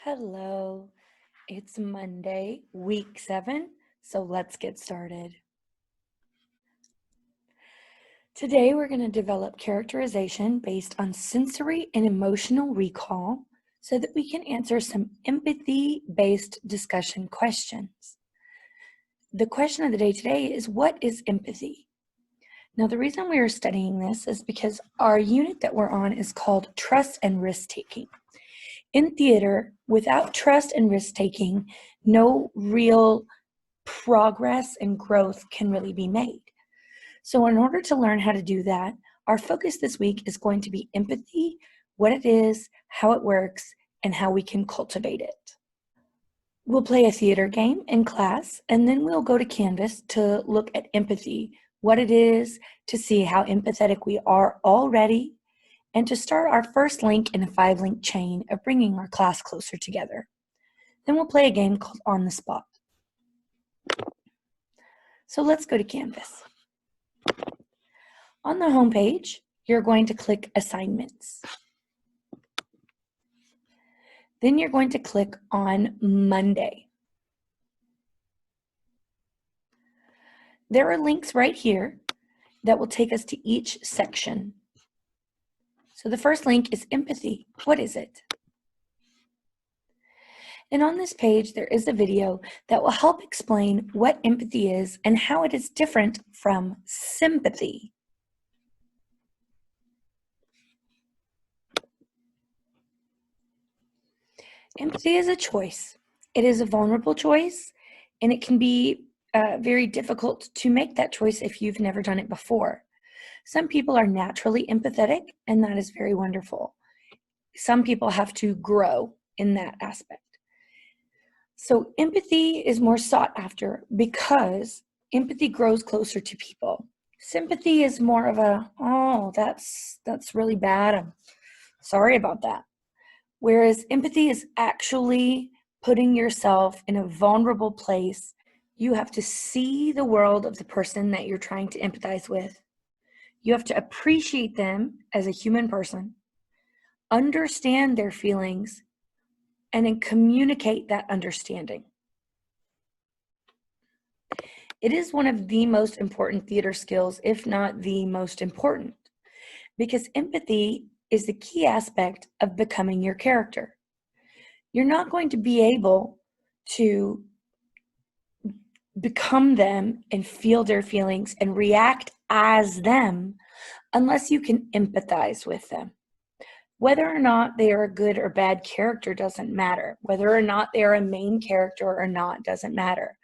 Hello, it's Monday, week 7, so let's get started. Today we're going to develop characterization based on sensory and emotional recall so that we can answer some empathy-based discussion questions. The question of the day today is, what is empathy? Now, the reason we are studying this is because our unit that we're on is called Trust and Risk-Taking. In theater, without trust and risk-taking, no real progress and growth can really be made. So in order to learn how to do that, our focus this week is going to be empathy, what it is, how it works, and how we can cultivate it. We'll play a theater game in class, and then we'll go to Canvas to look at empathy, what it is, to see how empathetic we are already, and to start our first link in a 5-link chain of bringing our class closer together. Then we'll play a game called On the Spot. So let's go to Canvas. On the home page, you're going to click Assignments. Then you're going to click on Monday. There are links right here that will take us to each section. So the first link is empathy. What is it? And on this page, there is a video that will help explain what empathy is and how it is different from sympathy. Empathy is a choice. It is a vulnerable choice, and it can be very difficult to make that choice if you've never done it before. Some people are naturally empathetic, and that is very wonderful. Some people have to grow in that aspect. So empathy is more sought after because empathy grows closer to people. Sympathy is more of a, oh, that's really bad. I'm sorry about that. Whereas empathy is actually putting yourself in a vulnerable place. You have to see the world of the person that you're trying to empathize with. You have to appreciate them as a human person, understand their feelings, and then communicate that understanding. It is one of the most important theater skills, if not the most important, because empathy is the key aspect of becoming your character. You're not going to be able to become them and feel their feelings and react as them unless you can empathize with them. Whether or not they are a good or bad character doesn't matter. Whether or not they are a main character or not doesn't matter.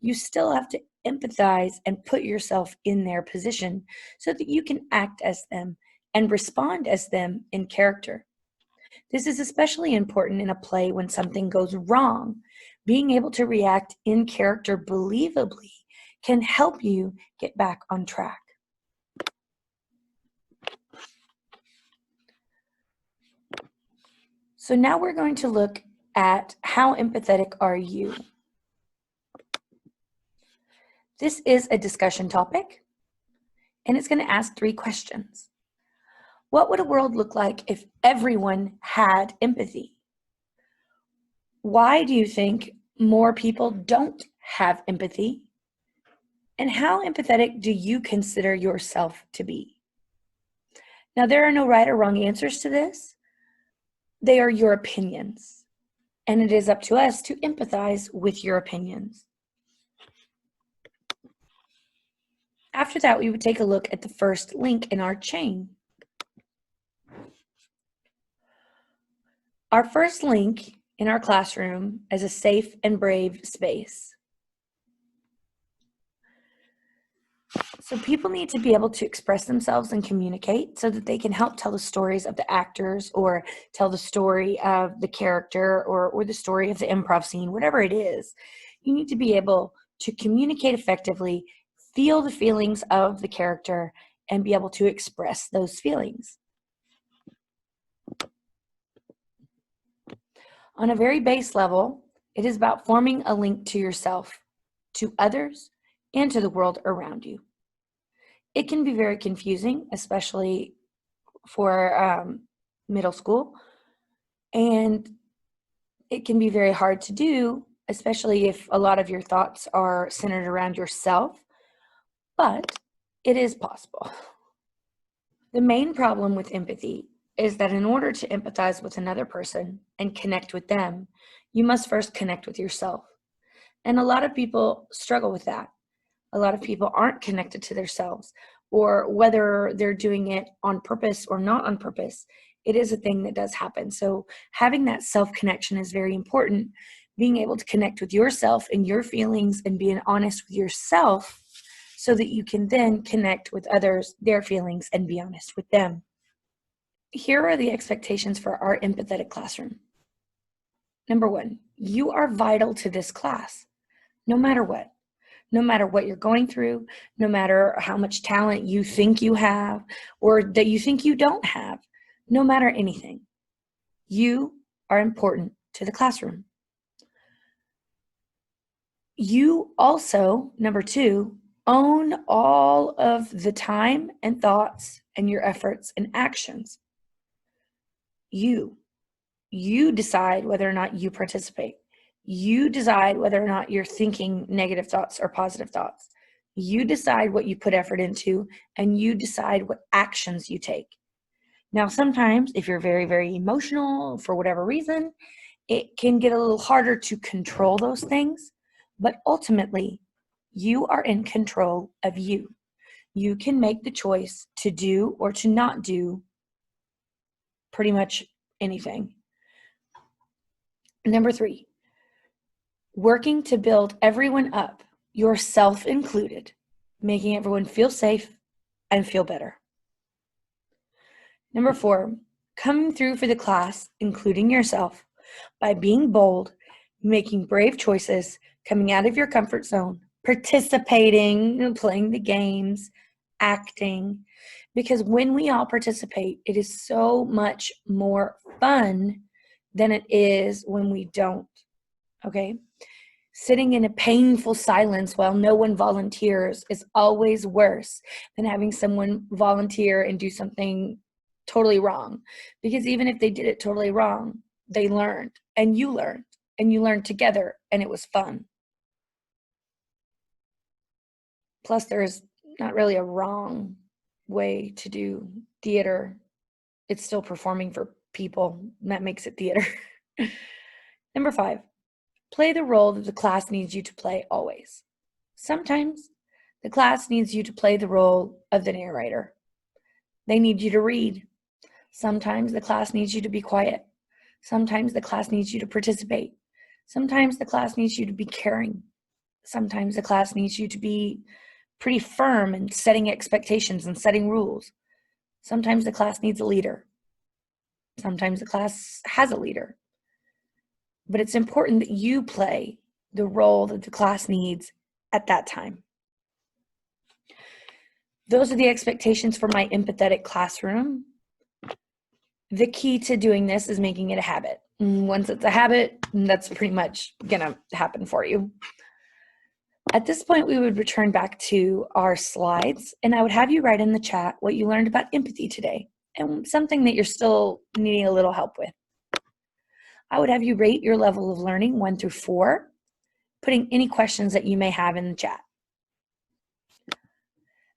You still have to empathize and put yourself in their position so that you can act as them and respond as them in character. This is especially important in a play when something goes wrong. Being able to react in character believably can help you get back on track. So now we're going to look at how empathetic are you? This is a discussion topic, and it's going to ask 3 questions. What would a world look like if everyone had empathy? Why do you think more people don't have empathy? And how empathetic do you consider yourself to be? Now, there are no right or wrong answers to this. They are your opinions, and it is up to us to empathize with your opinions. After that, we would take a look at the first link in our chain. Our first link in our classroom is a safe and brave space. So people need to be able to express themselves and communicate so that they can help tell the stories of the actors or tell the story of the character or the story of the improv scene, whatever it is. You need to be able to communicate effectively, feel the feelings of the character, and be able to express those feelings. On a very base level, it is about forming a link to yourself, to others, and to the world around you. It can be very confusing, especially for middle school. And it can be very hard to do, especially if a lot of your thoughts are centered around yourself, but it is possible. The main problem with empathy is that in order to empathize with another person and connect with them, you must first connect with yourself. And a lot of people struggle with that. A lot of people aren't connected to themselves, or whether they're doing it on purpose or not on purpose, it is a thing that does happen. So having that self-connection is very important. Being able to connect with yourself and your feelings and being honest with yourself so that you can then connect with others, their feelings, and be honest with them. Here are the expectations for our empathetic classroom. Number 1, you are vital to this class, no matter what. No matter what you're going through, no matter how much talent you think you have or that you think you don't have, no matter anything, you are important to the classroom. You also, number 2, own all of the time and thoughts and your efforts and actions. You decide whether or not you participate. You decide whether or not you're thinking negative thoughts or positive thoughts. You decide what you put effort into, and you decide what actions you take. Now, sometimes if you're very, very emotional for whatever reason, it can get a little harder to control those things, but ultimately, you are in control of you. You can make the choice to do or to not do pretty much anything. Number 3, working to build everyone up, yourself included, making everyone feel safe and feel better. Number 4, coming through for the class, including yourself, by being bold, making brave choices, coming out of your comfort zone, participating, playing the games, acting, because when we all participate, it is so much more fun than it is when we don't, okay? Sitting in a painful silence while no one volunteers is always worse than having someone volunteer and do something totally wrong. Because even if they did it totally wrong, they learned, and you learned together, and it was fun. Plus, there's not really a wrong way to do theater. It's still performing for people, and that makes it theater. Number 5, play the role that the class needs you to play always. Sometimes the class needs you to play the role of the narrator. They need you to read. Sometimes the class needs you to be quiet. Sometimes the class needs you to participate. Sometimes the class needs you to be caring. Sometimes the class needs you to be pretty firm in setting expectations and setting rules. Sometimes the class needs a leader. Sometimes the class has a leader. But it's important that you play the role that the class needs at that time. Those are the expectations for my empathetic classroom. The key to doing this is making it a habit. Once it's a habit, that's pretty much gonna happen for you. At this point, we would return back to our slides, and I would have you write in the chat what you learned about empathy today and something that you're still needing a little help with. I would have you rate your level of learning 1 through 4, putting any questions that you may have in the chat.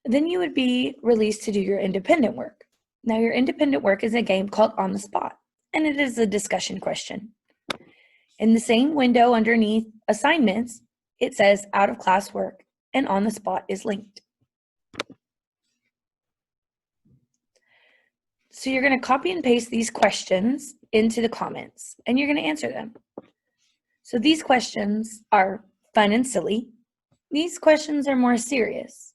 Then you would be released to do your independent work. Now, your independent work is a game called On the Spot, and it is a discussion question. In the same window underneath assignments, it says out of class work, and On the Spot is linked. So you're going to copy and paste these questions into the comments, and you're going to answer them. So these questions are fun and silly. These questions are more serious.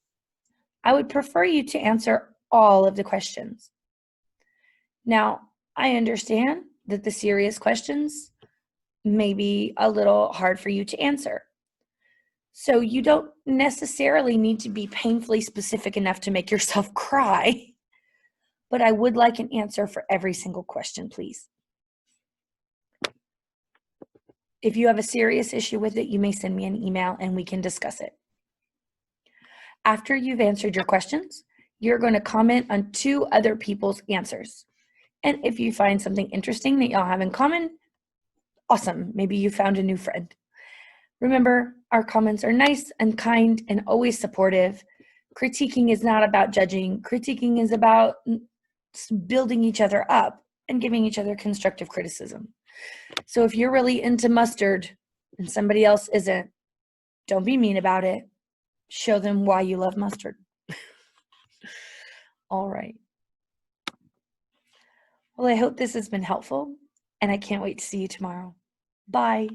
I would prefer you to answer all of the questions. Now, I understand that the serious questions may be a little hard for you to answer. So you don't necessarily need to be painfully specific enough to make yourself cry, but I would like an answer for every single question, please. If you have a serious issue with it, you may send me an email and we can discuss it. After you've answered your questions, you're going to comment on 2 other people's answers. And if you find something interesting that y'all have in common, Awesome. Maybe you found a new friend. Remember, our comments are nice and kind and always supportive. Critiquing is not about judging. Critiquing is about building each other up and giving each other constructive criticism. So if you're really into mustard and somebody else isn't, don't be mean about it. Show them why you love mustard. All right. Well, I hope this has been helpful, and I can't wait to see you tomorrow. Bye.